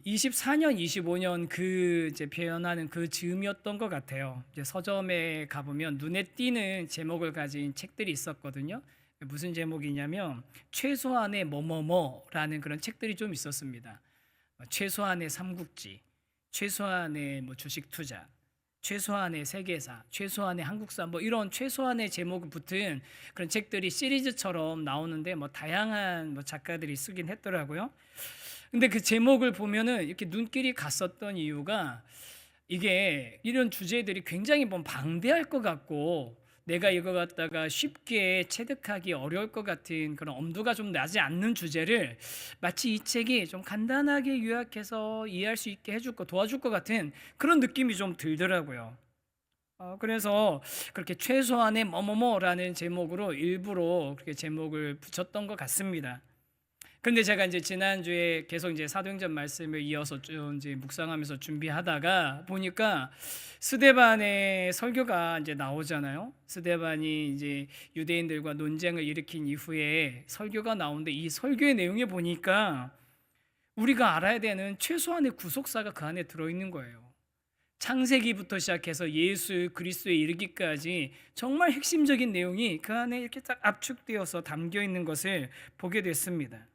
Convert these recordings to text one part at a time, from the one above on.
24년, 25년 그 이제 표현하는 그 즈음이었던 것 같아요. 이제 서점에 가보면 눈에 띄는 제목을 가진 책들이 있었거든요. 무슨 제목이냐면 최소한의 뭐뭐뭐라는 그런 책들이 좀 있었습니다. 최소한의 삼국지, 최소한의 뭐 주식 투자, 최소한의 세계사, 최소한의 한국사, 뭐 이런 최소한의 제목 붙은 그런 책들이 시리즈처럼 나오는데 뭐 다양한 뭐 작가들이 쓰긴 했더라고요. 근데 그 제목을 보면은 이렇게 눈길이 갔었던 이유가 이게 이런 주제들이 굉장히 뭐 방대할 것 같고 내가 이거 갖다가 쉽게 체득하기 어려울 것 같은 그런 엄두가 좀 나지 않는 주제를 마치 이 책이 좀 간단하게 요약해서 이해할 수 있게 해줄 거 도와줄 것 같은 그런 느낌이 좀 들더라고요. 그래서 그렇게 최소한의 뭐뭐뭐라는 제목으로 일부러 그렇게 제목을 붙였던 것 같습니다. 그런데 제가 이제 지난주에 계속 이제 사도행전 말씀을 이어서 좀 이제 묵상하면서 준비하다가 보니까 스데반의 설교가 이제 나오잖아요. 스데반이 이제 유대인들과 논쟁을 일으킨 이후에 설교가 나오는데 이 설교의 내용에 보니까 우리가 알아야 되는 최소한의 구속사가 그 안에 들어있는 거예요. 창세기부터 시작해서 예수 그리스도에 이르기까지 정말 핵심적인 내용이 그 안에 이렇게 딱 압축되어서 담겨 있는 것을 보게 됐습니다.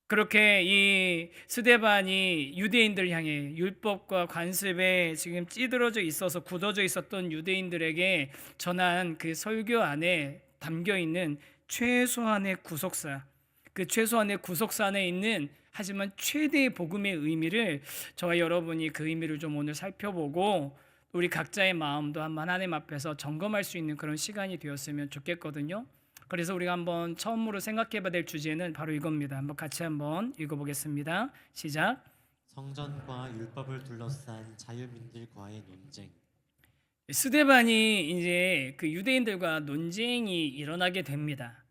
그렇게 이 스데반이 유대인들 향해 율법과 관습에 지금 찌들어져 있어서 굳어져 있었던 유대인들에게 전한 그 설교 안에 담겨 있는 최소한의 구속사, 그 최소한의 구속사 안에 있는 하지만 최대의 복음의 의미를 저와 여러분이 그 의미를 좀 오늘 살펴보고 우리 각자의 마음도 한번 하나님 앞에서 점검할 수 있는 그런 시간이 되었으면 좋겠거든요. 그래서 우리가 한번 처음으로 생각해 봐야 될 주제는 바로 이겁니다. 한번 같이 한번 읽어보겠습니다. 시작. 성전과 율법을 둘러싼 자유민들과의 논쟁. 스데반이 이제 그 유대인들과 논쟁이 일어나게 됩니다.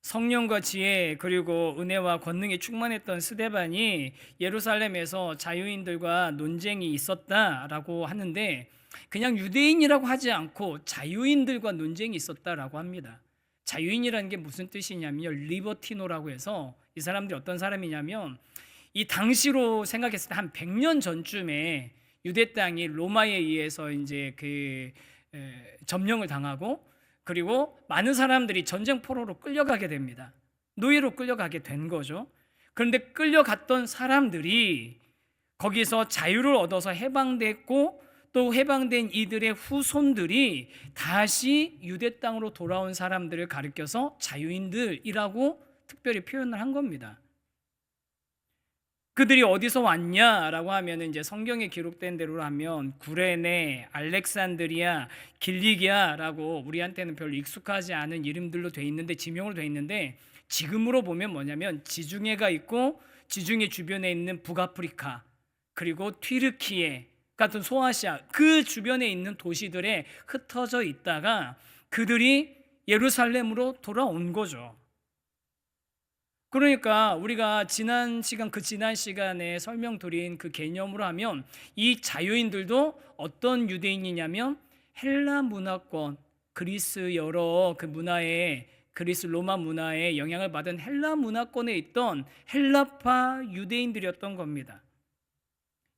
성령과 지혜 그리고 은혜와 권능에 충만했던 스데반이 예루살렘에서 자유인들과 논쟁이 있었다라고 하는데 그냥 유대인이라고 하지 않고 자유인들과 논쟁이 있었다라고 합니다. 자유인이라는 게 무슨 뜻이냐면요, 리버티노라고 해서 이 사람들이 어떤 사람이냐면 이 당시로 생각했을 때 한 100년 전쯤에 유대 땅이 로마에 의해서 이제 점령을 당하고 그리고 많은 사람들이 전쟁 포로로 끌려가게 됩니다. 노예로 끌려가게 된 거죠. 그런데 끌려갔던 사람들이 거기서 자유를 얻어서 해방됐고 또 해방된 이들의 후손들이 다시 유대 땅으로 돌아온 사람들을 가리켜서 자유인들이라고 특별히 표현을 한 겁니다. 그들이 어디서 왔냐라고 하면 이제 성경에 기록된 대로 하면 구레네, 알렉산드리아, 길리기아라고 우리한테는 별로 익숙하지 않은 이름들로 돼 있는데 지명으로 돼 있는데 지금으로 보면 뭐냐면 지중해가 있고 지중해 주변에 있는 북아프리카 그리고 튀르키예 같은 소아시아 그 주변에 있는 도시들에 흩어져 있다가 그들이 예루살렘으로 돌아온 거죠. 그러니까 우리가 지난 시간에 설명드린 그 개념으로 하면 이 자유인들도 어떤 유대인이냐면 헬라 문화권, 그리스 여러 그 문화에 그리스 로마 문화에 영향을 받은 헬라 문화권에 있던 헬라파 유대인들이었던 겁니다.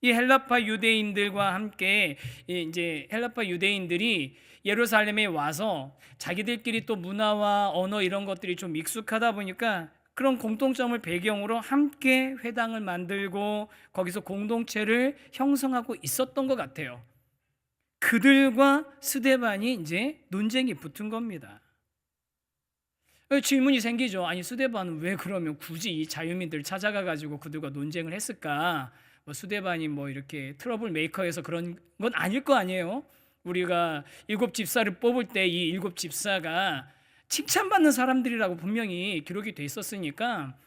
이 헬라파 유대인들과 함께 이제 헬라파 유대인들이 예루살렘에 와서 자기들끼리 또 문화와 언어 이런 것들이 좀 익숙하다 보니까 그런 공통점을 배경으로 함께 회당을 만들고 거기서 공동체를 형성하고 있었던 것 같아요. 그들과 스데반이 이제 논쟁이 붙은 겁니다. 질문이 생기죠. 아니 스데반은 왜 그러면 굳이 이 자유민들 찾아가 가지고 그들과 논쟁을 했을까? 뭐 스데반이 뭐 이렇게 트러블 메이커여서 그런 건 아닐 거 아니에요. 우리가 일곱 집사를 뽑을 때 이 일곱 집사가 칭찬받는 사람들이라고 분명히 기록이 돼 있었으니까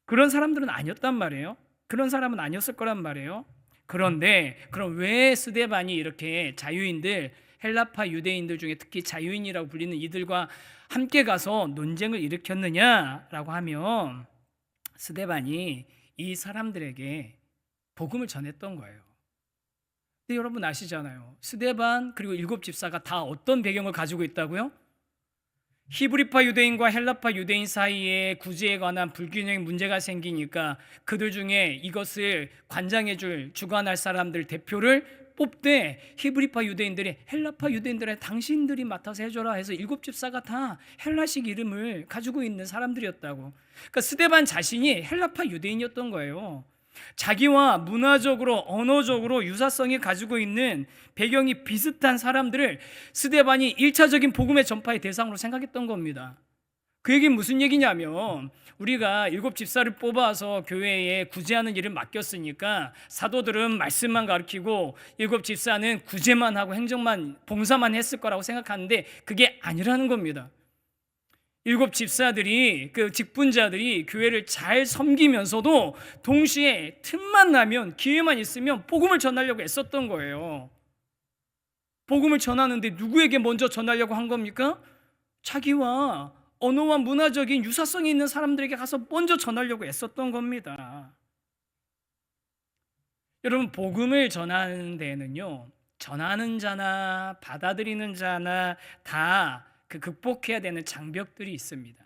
그런 사람들은 아니었단 말이에요. 그런 사람은 아니었을 거란 말이에요. 그런데 그럼 왜 스데반이 이렇게 자유인들 헬라파 유대인들 중에 특히 자유인이라고 불리는 이들과 함께 가서 논쟁을 일으켰느냐라고 하면 스데반이 이 사람들에게 복음을 전했던 거예요. 근데 여러분 아시잖아요. 스데반 그리고 일곱 집사가 다 어떤 배경을 가지고 있다고요? 히브리파 유대인과 헬라파 유대인 사이에 구제에 관한 불균형 문제가 생기니까 그들 중에 이것을 관장해 줄 주관할 사람들 대표를 뽑되 히브리파 유대인들이 헬라파 유대인들의 당신들이 맡아서 해줘라 해서 7집사가 다 헬라식 이름을 가지고 있는 사람들이었다고. 그러니까 스데반 자신이 헬라파 유대인이었던 거예요. 자기와 문화적으로 언어적으로 유사성이 가지고 있는 배경이 비슷한 사람들을 스데반이 1차적인 복음의 전파의 대상으로 생각했던 겁니다. 그 얘기는 무슨 얘기냐면 우리가 7집사를 뽑아서 교회에 구제하는 일을 맡겼으니까 사도들은 말씀만 가르치고 7집사는 구제만 하고 행정만 봉사만 했을 거라고 생각하는데 그게 아니라는 겁니다. 7집사들이 그 직분자들이 교회를 잘 섬기면서도 동시에 틈만 나면 기회만 있으면 복음을 전하려고 애썼던 거예요. 복음을 전하는데 누구에게 먼저 전하려고 한 겁니까? 자기와 언어와 문화적인 유사성이 있는 사람들에게 가서 먼저 전하려고 애썼던 겁니다. 여러분, 복음을 전하는 데에는요, 전하는 자나 받아들이는 자나 다 그 극복해야 되는 장벽들이 있습니다.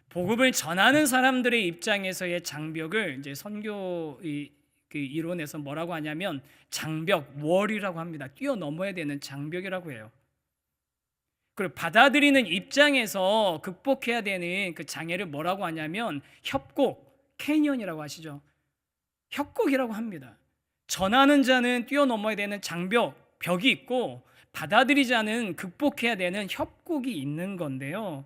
복음을 전하는 사람들의 입장에서의 장벽을 이제 선교 그 이론에서 뭐라고 하냐면 장벽, 월이라고 합니다. 뛰어넘어야 되는 장벽이라고 해요. 그리고 받아들이는 입장에서 극복해야 되는 그 장애를 뭐라고 하냐면 협곡, 캐니언이라고 하시죠. 협곡이라고 합니다. 전하는 자는 뛰어넘어야 되는 장벽, 벽이 있고 받아들이자는 극복해야 되는 협곡이 있는 건데요.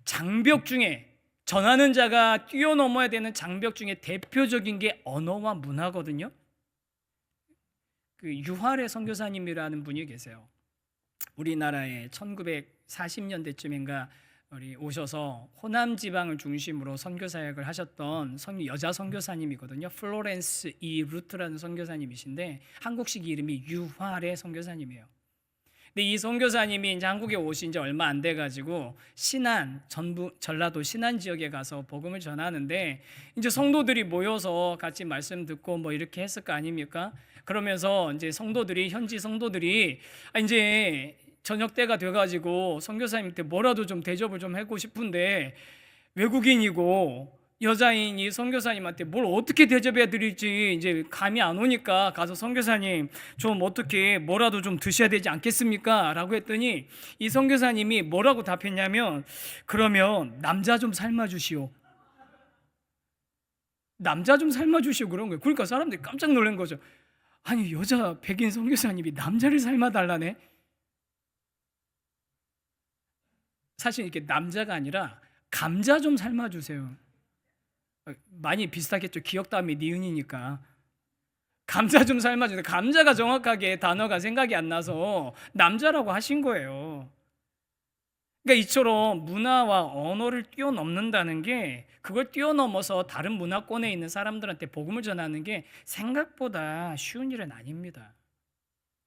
장벽 중에 전하는 자가 뛰어넘어야 되는 장벽 중에 대표적인 게 언어와 문화거든요. 그 유활의 선교사님이라는 분이 계세요. 우리나라에 1940년대쯤인가 오셔서 호남 지방을 중심으로 선교 사역을 하셨던 여자 선교사님이거든요. 플로렌스 이 루트라는 선교사님이신데 한국식 이름이 유활의 선교사님이에요. 근데 이 선교사님이 이제 한국에 오신 지 얼마 안 돼 가지고 전라도 신안 지역에 가서 복음을 전하는데 이제 성도들이 모여서 같이 말씀 듣고 뭐 이렇게 했을 거 아닙니까? 그러면서 이제 현지 성도들이 이제 저녁 때가 돼 가지고 선교사님한테 뭐라도 좀 대접을 좀 하고 싶은데 외국인이고 여자인 이 선교사님한테 뭘 어떻게 대접해 드릴지 이제 감이 안 오니까 가서 선교사님 좀 어떻게 뭐라도 좀 드셔야 되지 않겠습니까? 라고 했더니 이 선교사님이 뭐라고 답했냐면 그러면 남자 좀 삶아 주시오. 남자 좀 삶아 주시오 그런 거예요. 그러니까 사람들이 깜짝 놀란 거죠. 아니 여자 백인 선교사님이 남자를 삶아 달라네. 사실 이렇게 남자가 아니라 감자 좀 삶아 주세요. 많이 비슷하겠죠. 기억 다음에 니은이니까. 감자 좀 삶아주세요. 감자가 정확하게 단어가 생각이 안 나서 남자라고 하신 거예요. 그러니까 이처럼 문화와 언어를 뛰어넘는다는 게 그걸 뛰어넘어서 다른 문화권에 있는 사람들한테 복음을 전하는 게 생각보다 쉬운 일은 아닙니다.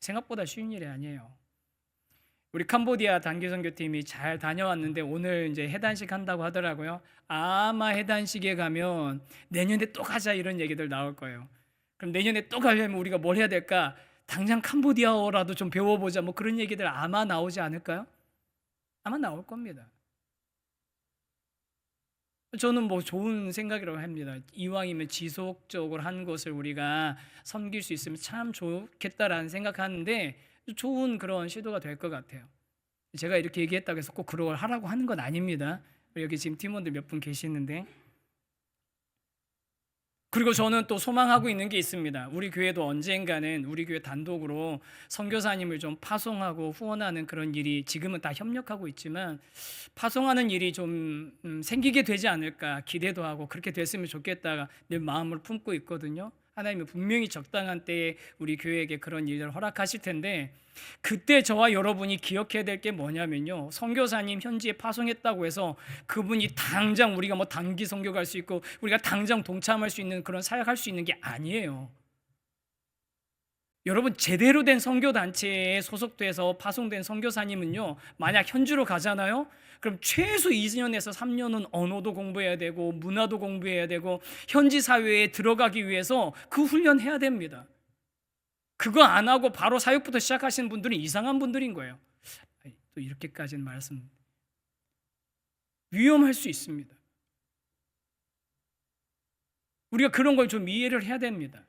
생각보다 쉬운 일이 아니에요. 우리 캄보디아 단기 선교팀이 잘 다녀왔는데 오늘 이제 해단식 한다고 하더라고요. 아마 해단식에 가면 내년에 또 가자 이런 얘기들 나올 거예요. 그럼 내년에 또 가려면 우리가 뭘 해야 될까? 당장 캄보디아어라도 좀 배워보자 뭐 그런 얘기들 아마 나오지 않을까요? 아마 나올 겁니다. 저는 뭐 좋은 생각이라고 합니다. 이왕이면 지속적으로 한 것을 우리가 섬길 수 있으면 참 좋겠다라는 생각하는데 좋은 그런 시도가 될 것 같아요. 제가 이렇게 얘기했다고 해서 꼭 그걸 하라고 하는 건 아닙니다. 여기 지금 팀원들 몇 분 계시는데 그리고 저는 또 소망하고 있는 게 있습니다. 우리 교회도 언젠가는 우리 교회 단독으로 선교사님을 좀 파송하고 후원하는 그런 일이 지금은 다 협력하고 있지만 파송하는 일이 좀 생기게 되지 않을까 기대도 하고 그렇게 됐으면 좋겠다가 늘 마음을 품고 있거든요. 하나님은 분명히 적당한 때에 우리 교회에게 그런 일을 허락하실 텐데 그때 저와 여러분이 기억해야 될 게 뭐냐면요. 선교사님 현지에 파송했다고 해서 그분이 당장 우리가 뭐 단기 선교 갈 수 있고 우리가 당장 동참할 수 있는 그런 사역할 수 있는 게 아니에요. 여러분 제대로 된 선교단체에 소속돼서 파송된 선교사님은요. 만약 현지로 가잖아요. 그럼 최소 2년에서 3년은 언어도 공부해야 되고 문화도 공부해야 되고 현지 사회에 들어가기 위해서 그 훈련해야 됩니다. 그거 안 하고 바로 사역부터 시작하시는 분들은 이상한 분들인 거예요. 또 이렇게까지는 말씀 위험할 수 있습니다. 우리가 그런 걸 좀 이해를 해야 됩니다.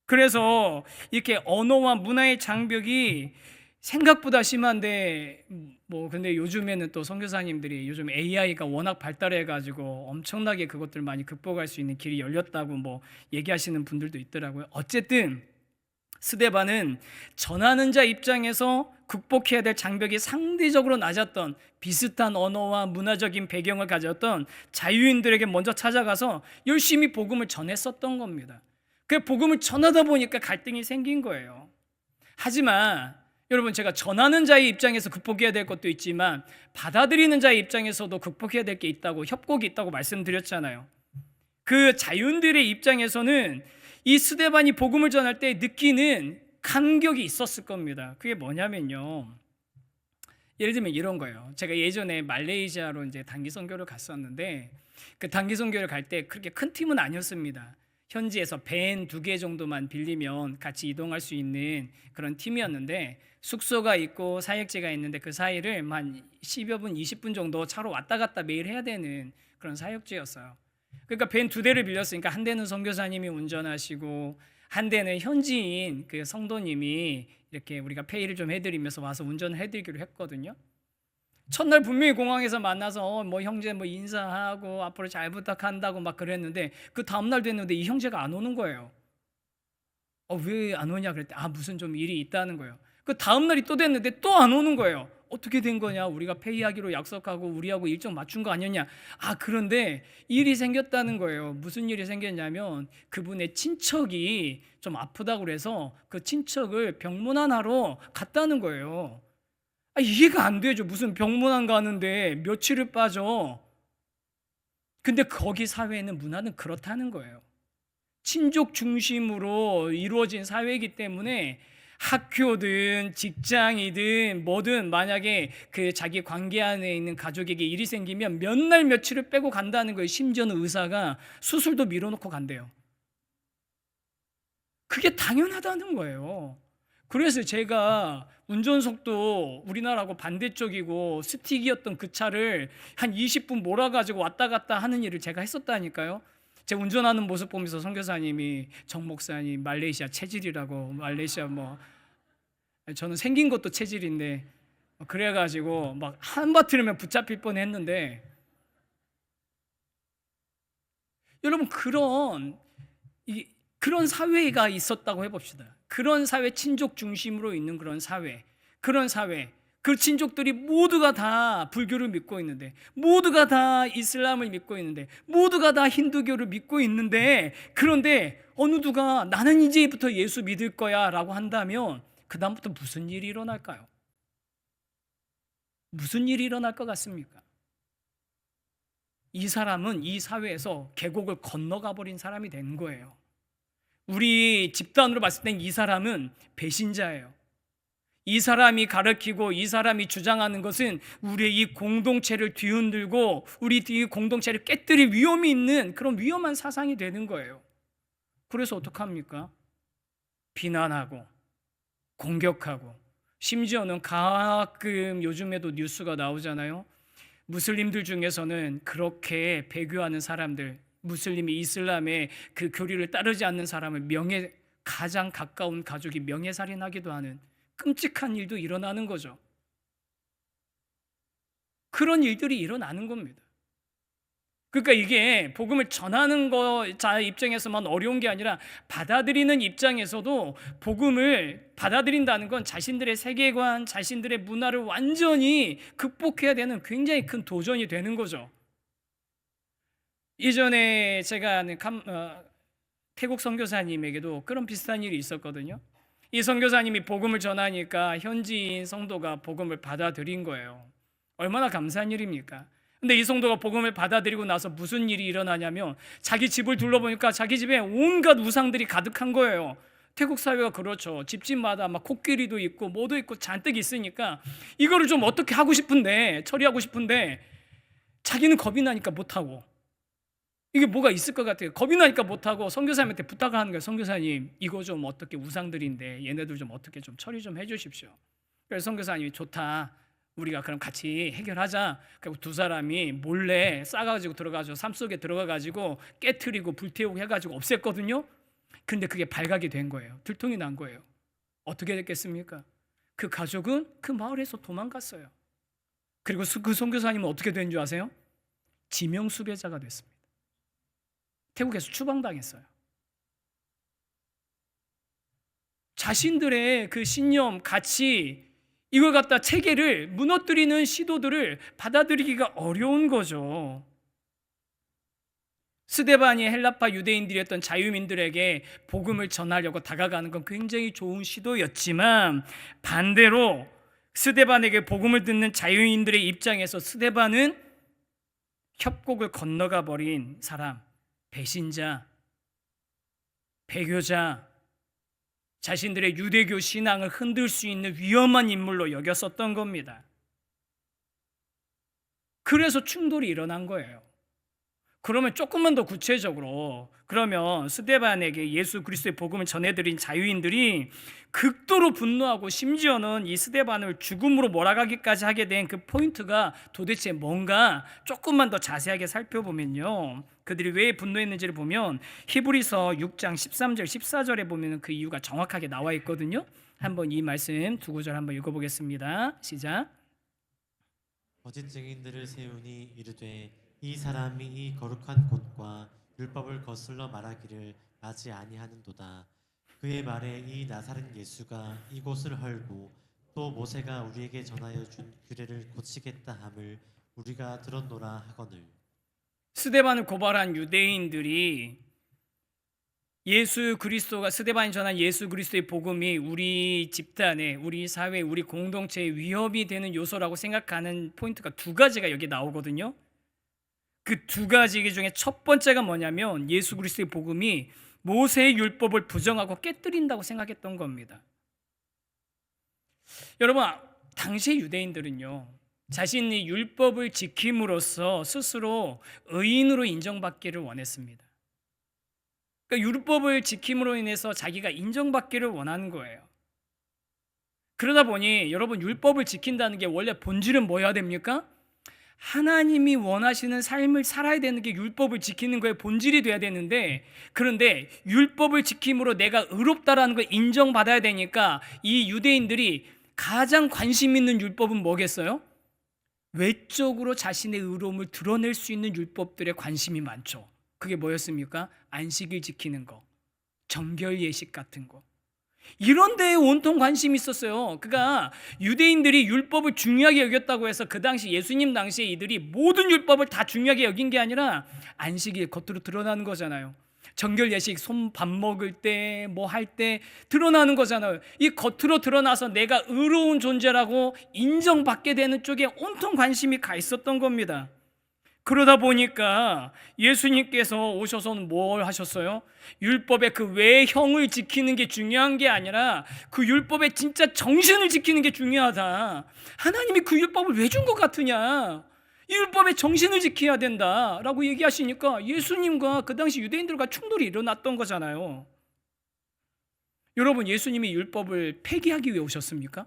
그래서 이렇게 언어와 문화의 장벽이 생각보다 심한데 근데 요즘에는 또 선교사님들이 요즘 AI가 워낙 발달해 가지고 엄청나게 그것들 많이 극복할 수 있는 길이 열렸다고 얘기하시는 분들도 있더라고요. 어쨌든 스데반은 전하는 자 입장에서 극복해야 될 장벽이 상대적으로 낮았던 비슷한 언어와 문화적인 배경을 가졌던 자유인들에게 먼저 찾아가서 열심히 복음을 전했었던 겁니다. 그 복음을 전하다 보니까 갈등이 생긴 거예요. 하지만 여러분, 제가 전하는 자의 입장에서 극복해야 될 것도 있지만 받아들이는 자의 입장에서도 극복해야 될 게 있다고, 협곡이 있다고 말씀드렸잖아요. 그 자유인들의 입장에서는 이 스데반이 복음을 전할 때 느끼는 감격이 있었을 겁니다. 그게 뭐냐면요, 예를 들면 이런 거예요. 제가 예전에 말레이시아로 이제 단기 선교를 갔었는데 그 단기 선교를 갈 때 그렇게 큰 팀은 아니었습니다. 현지에서 밴 2개 정도만 빌리면 같이 이동할 수 있는 그런 팀이었는데, 숙소가 있고 사역지가 있는데 그 사이를 한 10여 분, 20분 정도 차로 왔다 갔다 매일 해야 되는 그런 사역지였어요. 그러니까 밴 2대를 빌렸으니까 한 대는 선교사님이 운전하시고 한 대는 현지인 그 성도님이 이렇게 우리가 페이를 좀 해드리면서 와서 운전을 해드리기로 했거든요. 첫날 분명히 공항에서 만나서 형제 인사하고 앞으로 잘 부탁한다고 막 그랬는데 그 다음날 됐는데 이 형제가 안 오는 거예요. 왜 안 오냐 그랬더니 무슨 좀 일이 있다는 거예요. 그 다음날이 또 됐는데 또 안 오는 거예요. 어떻게 된 거냐, 우리가 페이하기로 약속하고 우리하고 일정 맞춘 거 아니었냐. 그런데 일이 생겼다는 거예요. 무슨 일이 생겼냐면 그분의 친척이 좀 아프다고 그래서 그 친척을 병문안하러 갔다는 거예요. 이해가 안 되죠. 무슨 병문안 가는데 며칠을 빠져. 근데 거기 사회는 문화는 그렇다는 거예요. 친족 중심으로 이루어진 사회이기 때문에 학교든 직장이든 뭐든 만약에 그 자기 관계 안에 있는 가족에게 일이 생기면 몇 날 며칠을 빼고 간다는 거예요. 심지어는 의사가 수술도 미뤄놓고 간대요. 그게 당연하다는 거예요. 그래서 제가 운전석도 우리나라하고 반대쪽이고 스틱이었던 그 차를 한 20분 몰아가지고 왔다 갔다 하는 일을 제가 했었다니까요. 제가 운전하는 모습 보면서 선교사님이 정 목사님 말레이시아 체질이라고, 말레이시아 저는 생긴 것도 체질인데 그래가지고 막 한바트리면 붙잡힐 뻔했는데, 여러분 그런 사회가 있었다고 해봅시다. 그런 사회, 친족 중심으로 있는 그런 사회, 그 친족들이 모두가 다 불교를 믿고 있는데, 모두가 다 이슬람을 믿고 있는데, 모두가 다 힌두교를 믿고 있는데, 그런데 어느 누가 나는 이제부터 예수 믿을 거야 라고 한다면 그 다음부터 무슨 일이 일어날까요? 무슨 일이 일어날 것 같습니까? 이 사람은 이 사회에서 계곡을 건너가 버린 사람이 된 거예요. 우리 집단으로 봤을 땐 이 사람은 배신자예요. 이 사람이 가르치고 이 사람이 주장하는 것은 우리의 이 공동체를 뒤흔들고 우리 이 공동체를 깨뜨릴 위험이 있는 그런 위험한 사상이 되는 거예요. 그래서 어떡합니까? 비난하고 공격하고, 심지어는 가끔 요즘에도 뉴스가 나오잖아요. 무슬림들 중에서는 그렇게 배교하는 사람들, 무슬림이 이슬람의 그 교리를 따르지 않는 사람을 가장 가까운 가족이 명예살인하기도 하는 끔찍한 일도 일어나는 거죠. 그런 일들이 일어나는 겁니다. 그러니까 이게 복음을 전하는 자 입장에서만 어려운 게 아니라 받아들이는 입장에서도 복음을 받아들인다는 건 자신들의 세계관, 자신들의 문화를 완전히 극복해야 되는 굉장히 큰 도전이 되는 거죠. 예전에 제가 아는 태국 선교사님에게도 그런 비슷한 일이 있었거든요. 이 선교사님이 복음을 전하니까 현지인 성도가 복음을 받아들인 거예요. 얼마나 감사한 일입니까? 근데 이 성도가 복음을 받아들이고 나서 무슨 일이 일어나냐면 자기 집을 둘러보니까 자기 집에 온갖 우상들이 가득한 거예요. 태국 사회가 그렇죠. 집집마다 막 코끼리도 있고 뭐도 있고 잔뜩 있으니까 이거를 좀 어떻게 하고 싶은데, 처리하고 싶은데 자기는 겁이 나니까 못하고, 이게 뭐가 있을 것 같아요. 겁이 나니까 못하고 선교사님한테 부탁을 하는 거예요. 선교사님, 이거 좀 어떻게, 우상들인데 얘네들 좀 어떻게 좀 처리 좀 해주십시오. 그래서 선교사님이 좋다, 우리가 그럼 같이 해결하자. 그리고 두 사람이 몰래 싸가지고 들어가서 삶 속에 들어가가지고 깨트리고 불태우고 해가지고 없앴거든요. 근데 그게 발각이 된 거예요. 들통이 난 거예요. 어떻게 됐겠습니까? 그 가족은 그 마을에서 도망갔어요. 그리고 그 선교사님은 어떻게 된 줄 아세요? 지명수배자가 됐습니다. 태국에서 추방당했어요. 자신들의 그 신념, 가치, 이걸 갖다 체계를 무너뜨리는 시도들을 받아들이기가 어려운 거죠. 스데반이 헬라파 유대인들이었던 자유민들에게 복음을 전하려고 다가가는 건 굉장히 좋은 시도였지만, 반대로 스데반에게 복음을 듣는 자유인들의 입장에서 스데반은 협곡을 건너가 버린 사람, 배신자, 배교자, 자신들의 유대교 신앙을 흔들 수 있는 위험한 인물로 여겼었던 겁니다. 그래서 충돌이 일어난 거예요. 그러면 조금만 더 구체적으로, 그러면 스데반에게 예수 그리스도의 복음을 전해드린 자유인들이 극도로 분노하고 심지어는 이 스데반을 죽음으로 몰아가기까지 하게 된 그 포인트가 도대체 뭔가 조금만 더 자세하게 살펴보면요, 그들이 왜 분노했는지를 보면 히브리서 6장 13절 14절에 보면 그 이유가 정확하게 나와 있거든요. 한번 이 말씀 두 구절 한번 읽어보겠습니다. 시작. 거짓 증인들을 세우니 이르되 이 사람이 이 거룩한 곳과 율법을 거슬러 말하기를 나지 아니하는도다. 그의 말에 이 나사렛 예수가 이곳을 헐고 또 모세가 우리에게 전하여 준 규례를 고치겠다 함을 우리가 들었노라 하거늘. 스데반을 고발한 유대인들이 예수 그리스도가, 스데반이 전한 예수 그리스도의 복음이 우리 집단에, 우리 사회, 우리 공동체에 위협이 되는 요소라고 생각하는 포인트가 두 가지가 여기 나오거든요. 그 두 가지 중에 첫 번째가 뭐냐면 예수 그리스도의 복음이 모세의 율법을 부정하고 깨뜨린다고 생각했던 겁니다. 여러분, 당시 유대인들은요, 자신이 율법을 지킴으로써 스스로 의인으로 인정받기를 원했습니다. 그러니까 율법을 지킴으로 인해서 자기가 인정받기를 원하는 거예요. 그러다 보니 여러분, 율법을 지킨다는 게 원래 본질은 뭐여야 됩니까? 하나님이 원하시는 삶을 살아야 되는 게 율법을 지키는 거의 본질이 돼야 되는데, 그런데 율법을 지킴으로 내가 의롭다라는 걸 인정받아야 되니까 이 유대인들이 가장 관심 있는 율법은 뭐겠어요? 외적으로 자신의 의로움을 드러낼 수 있는 율법들에 관심이 많죠. 그게 뭐였습니까? 안식일 지키는 거, 정결 예식 같은 거, 이런 데에 온통 관심이 있었어요. 그러니까 유대인들이 율법을 중요하게 여겼다고 해서 그 당시 예수님 당시에 이들이 모든 율법을 다 중요하게 여긴 게 아니라 안식일 겉으로 드러나는 거잖아요. 정결 예식, 손 밥 먹을 때 뭐 할 때 드러나는 거잖아요. 이 겉으로 드러나서 내가 의로운 존재라고 인정받게 되는 쪽에 온통 관심이 가 있었던 겁니다. 그러다 보니까 예수님께서 오셔서는 뭘 하셨어요? 율법의 그 외형을 지키는 게 중요한 게 아니라 그 율법의 진짜 정신을 지키는 게 중요하다. 하나님이 그 율법을 왜 준 것 같으냐? 이 율법의 정신을 지켜야 된다라고 얘기하시니까 예수님과 그 당시 유대인들과 충돌이 일어났던 거잖아요. 여러분, 예수님이 율법을 폐기하기 위해 오셨습니까?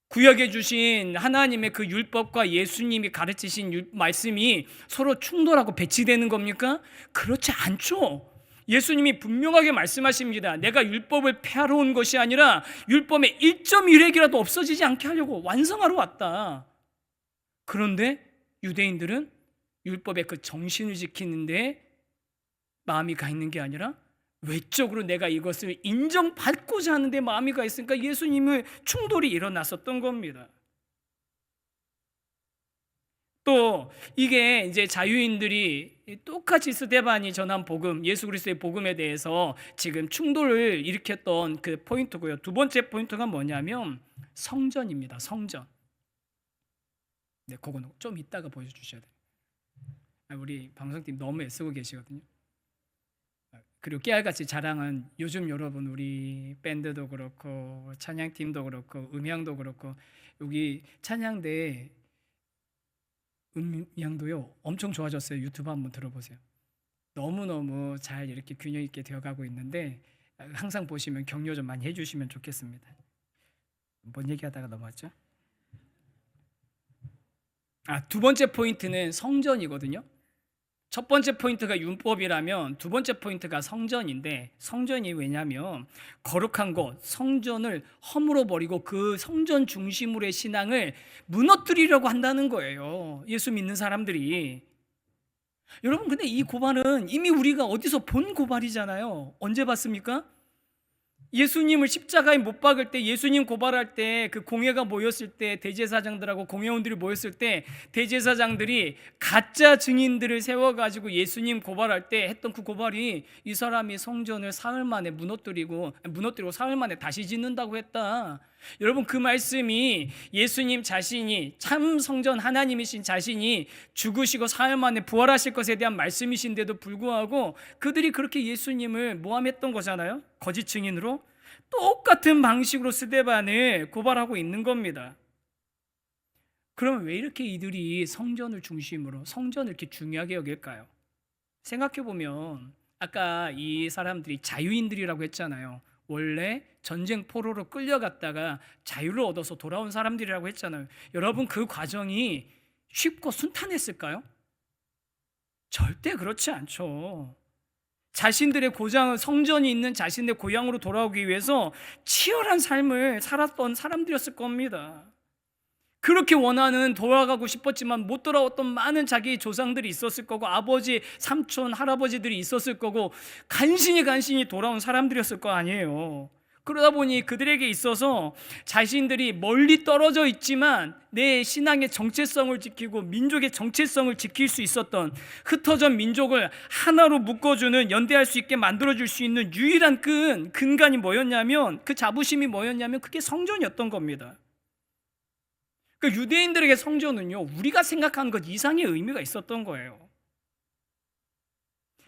구약에 주신 하나님의 그 율법과 예수님이 가르치신 말씀이 서로 충돌하고 배치되는 겁니까? 그렇지 않죠. 예수님이 분명하게 말씀하십니다. 내가 율법을 폐하러 온 것이 아니라 율법의 1.1획이라도 없어지지 않게 하려고 완성하러 왔다. 그런데 유대인들은 율법의 그 정신을 지키는데 마음이 가 있는 게 아니라 외적으로 내가 이것을 인정받고자 하는데 마음이 가 있으니까 예수님의 충돌이 일어났었던 겁니다. 또 이게 이제 자유인들이 똑같이 스데반이 전한 복음, 예수 그리스도의 복음에 대해서 지금 충돌을 일으켰던 그 포인트고요. 두 번째 포인트가 뭐냐면 성전입니다. 성전. 네, 그거는 좀 이따가 보여주셔야 돼요. 우리 방송팀 너무 애쓰고 계시거든요. 그리고 깨알같이 자랑은 요즘 여러분, 우리 밴드도 그렇고 찬양팀도 그렇고 음향도 그렇고 여기 찬양대 음향도요 엄청 좋아졌어요. 유튜브 한번 들어보세요. 너무너무 잘 이렇게 균형 있게 되어가고 있는데 항상 보시면 격려 좀 많이 해주시면 좋겠습니다. 뭔 얘기하다가 넘어왔죠? 두 번째 포인트는 성전이거든요. 첫 번째 포인트가 율법이라면 두 번째 포인트가 성전인데, 성전이 왜냐면 거룩한 곳, 성전을 허물어 버리고 그 성전 중심으로의 신앙을 무너뜨리려고 한다는 거예요, 예수 믿는 사람들이. 여러분, 근데 이 고발은 이미 우리가 어디서 본 고발이잖아요. 언제 봤습니까? 예수님을 십자가에 못 박을 때, 예수님 고발할 때, 그 공회가 모였을 때, 대제사장들하고 공회원들이 모였을 때, 대제사장들이 가짜 증인들을 세워가지고 예수님 고발할 때 했던 그 고발이, 이 사람이 성전을 사흘 만에 무너뜨리고 사흘 만에 다시 짓는다고 했다. 여러분, 그 말씀이 예수님 자신이, 참 성전 하나님이신 자신이 죽으시고 사흘 만에 부활하실 것에 대한 말씀이신데도 불구하고 그들이 그렇게 예수님을 모함했던 거잖아요. 거짓 증인으로 똑같은 방식으로 스데반을 고발하고 있는 겁니다. 그러면 왜 이렇게 이들이 성전을 중심으로, 성전을 이렇게 중요하게 여길까요? 생각해 보면 아까 이 사람들이 자유인들이라고 했잖아요. 원래 전쟁 포로로 끌려갔다가 자유를 얻어서 돌아온 사람들이라고 했잖아요. 여러분, 그 과정이 쉽고 순탄했을까요? 절대 그렇지 않죠. 자신들의 고장, 성전이 있는 자신의 고향으로 돌아오기 위해서 치열한 삶을 살았던 사람들이었을 겁니다. 그렇게 원하는, 돌아가고 싶었지만 못 돌아왔던 많은 자기 조상들이 있었을 거고, 아버지, 삼촌, 할아버지들이 있었을 거고, 간신히 돌아온 사람들이었을 거 아니에요. 그러다 보니 그들에게 있어서 자신들이 멀리 떨어져 있지만 내 신앙의 정체성을 지키고 민족의 정체성을 지킬 수 있었던, 흩어진 민족을 하나로 묶어주는, 연대할 수 있게 만들어줄 수 있는 유일한 근간이 뭐였냐면, 그 자부심이 뭐였냐면 그게 성전이었던 겁니다. 그 유대인들에게 성전은요, 우리가 생각하는 것 이상의 의미가 있었던 거예요.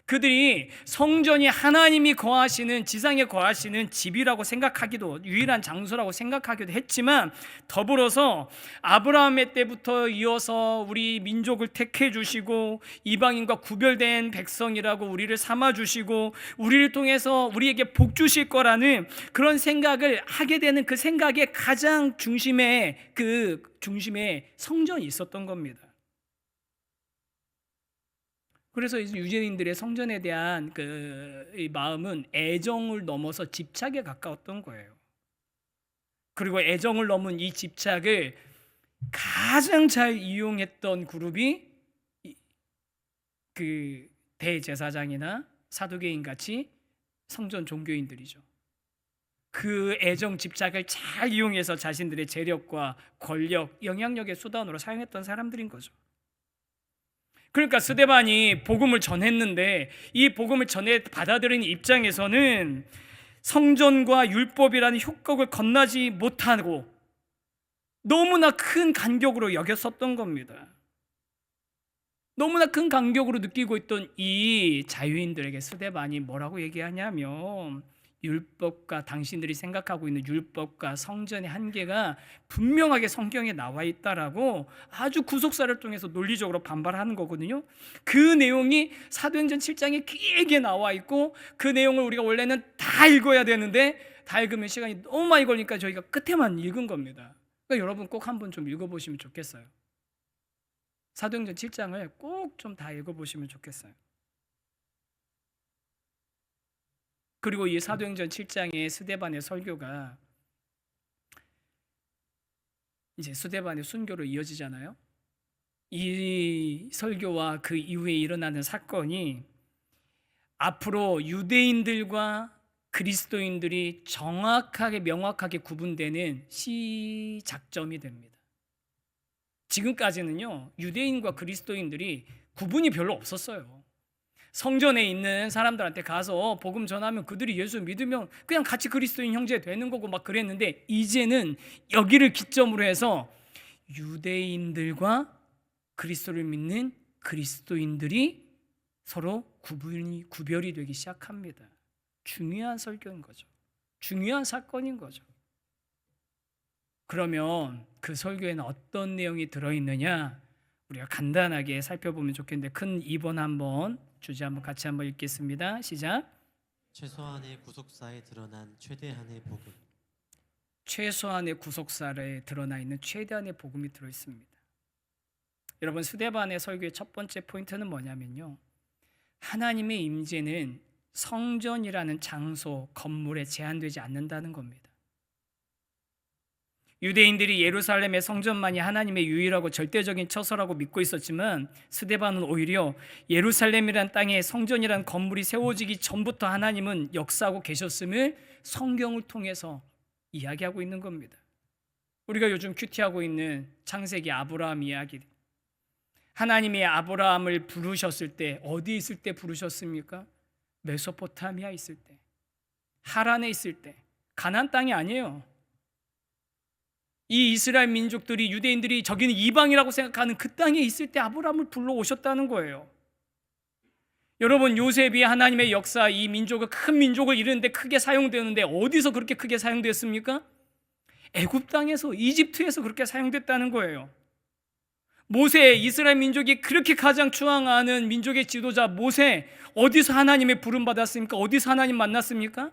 그들이 성전이 하나님이 거하시는, 지상에 거하시는 집이라고 생각하기도, 유일한 장소라고 생각하기도 했지만, 더불어서 아브라함의 때부터 이어서 우리 민족을 택해 주시고 이방인과 구별된 백성이라고 우리를 삼아 주시고 우리를 통해서 우리에게 복 주실 거라는 그런 생각을 하게 되는, 그 생각의 가장 중심에 성전이 있었던 겁니다. 그래서 유대인들의 성전에 대한 이 마음은 애정을 넘어서 집착에 가까웠던 거예요. 그리고 애정을 넘은 이 집착을 가장 잘 이용했던 그룹이 그 대제사장이나 사두개인 같이 성전 종교인들이죠. 그 애정 집착을 잘 이용해서 자신들의 재력과 권력, 영향력의 수단으로 사용했던 사람들인 거죠. 그러니까 스데반이 복음을 전했는데, 이 복음을 전해 받아들인 입장에서는 성전과 율법이라는 효력을 건너지 못하고 너무나 큰 간격으로 여겼었던 겁니다. 너무나 큰 간격으로 느끼고 있던 이 자유인들에게 스데반이 뭐라고 얘기하냐면, 율법과, 당신들이 생각하고 있는 율법과 성전의 한계가 분명하게 성경에 나와 있다라고 아주 구속사를 통해서 논리적으로 반발하는 거거든요. 그 내용이 사도행전 7장에 길게 나와 있고, 그 내용을 우리가 원래는 다 읽어야 되는데 다 읽으면 시간이 너무 많이 걸리니까 저희가 끝에만 읽은 겁니다. 그러니까 여러분 꼭 한번 좀 읽어보시면 좋겠어요. 사도행전 7장을 꼭 좀 다 읽어보시면 좋겠어요. 그리고 이 사도행전 7장의 스데반의 설교가 이제 스데반의 순교로 이어지잖아요. 이 설교와 그 이후에 일어나는 사건이 앞으로 유대인들과 그리스도인들이 정확하게, 명확하게 구분되는 시작점이 됩니다. 지금까지는요, 유대인과 그리스도인들이 구분이 별로 없었어요. 성전에 있는 사람들한테 가서 복음 전하면 그들이 예수 믿으면 그냥 같이 그리스도인 형제 되는 거고 막 그랬는데, 이제는 여기를 기점으로 해서 유대인들과 그리스도를 믿는 그리스도인들이 서로 구별이 되기 시작합니다. 중요한 설교인 거죠. 중요한 사건인 거죠. 그러면 그 설교에는 어떤 내용이 들어있느냐, 우리가 간단하게 살펴보면 좋겠는데, 큰 2번 한번 주제 한번 같이 한번 읽겠습니다. 시작. 최소한의 구속사에 드러난 최대한의 복음. 최소한의 구속사에 드러나 있는 최대한의 복음이 들어있습니다. 여러분, 스데반의 설교의 첫 번째 포인트는 뭐냐면요, 하나님의 임재는 성전이라는 장소, 건물에 제한되지 않는다는 겁니다. 유대인들이 예루살렘의 성전만이 하나님의 유일하고 절대적인 처소라고 믿고 있었지만, 스데반은 오히려 예루살렘이란 땅에 성전이란 건물이 세워지기 전부터 하나님은 역사하고 계셨음을 성경을 통해서 이야기하고 있는 겁니다. 우리가 요즘 큐티하고 있는 창세기 아브라함 이야기, 하나님이 아브라함을 부르셨을 때 어디 있을 때 부르셨습니까? 메소포타미아 있을 때, 하란에 있을 때, 가나안 땅이 아니에요. 이 이스라엘 민족들이, 유대인들이 저기는 이방이라고 생각하는 그 땅에 있을 때 아브라함을 불러오셨다는 거예요. 여러분, 요셉이 하나님의 역사, 이 민족을, 큰 민족을 이루는데 크게 사용되는데 어디서 그렇게 크게 사용됐습니까? 애굽 땅에서, 이집트에서 그렇게 사용됐다는 거예요. 모세, 이스라엘 민족이 그렇게 가장 추앙하는 민족의 지도자 모세, 어디서 하나님의 부름 받았습니까? 어디서 하나님 만났습니까?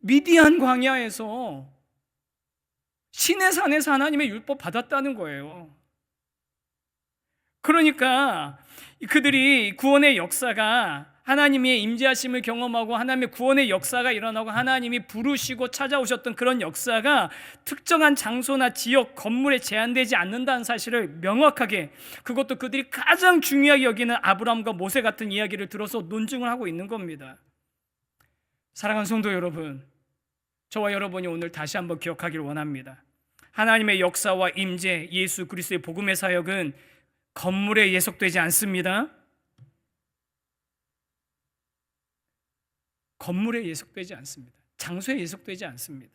미디안 광야에서, 시내산에서 하나님의 율법 받았다는 거예요. 그러니까 그들이 구원의 역사가, 하나님의 임재하심을 경험하고 하나님의 구원의 역사가 일어나고 하나님이 부르시고 찾아오셨던 그런 역사가 특정한 장소나 지역, 건물에 제한되지 않는다는 사실을 명확하게, 그것도 그들이 가장 중요하게 여기는 아브라함과 모세 같은 이야기를 들어서 논증을 하고 있는 겁니다. 사랑하는 성도 여러분, 저와 여러분이 오늘 다시 한번 기억하길 원합니다. 하나님의 역사와 임재, 예수 그리스도의 복음의 사역은 건물에 예속되지 않습니다. 건물에 예속되지 않습니다. 장소에 예속되지 않습니다.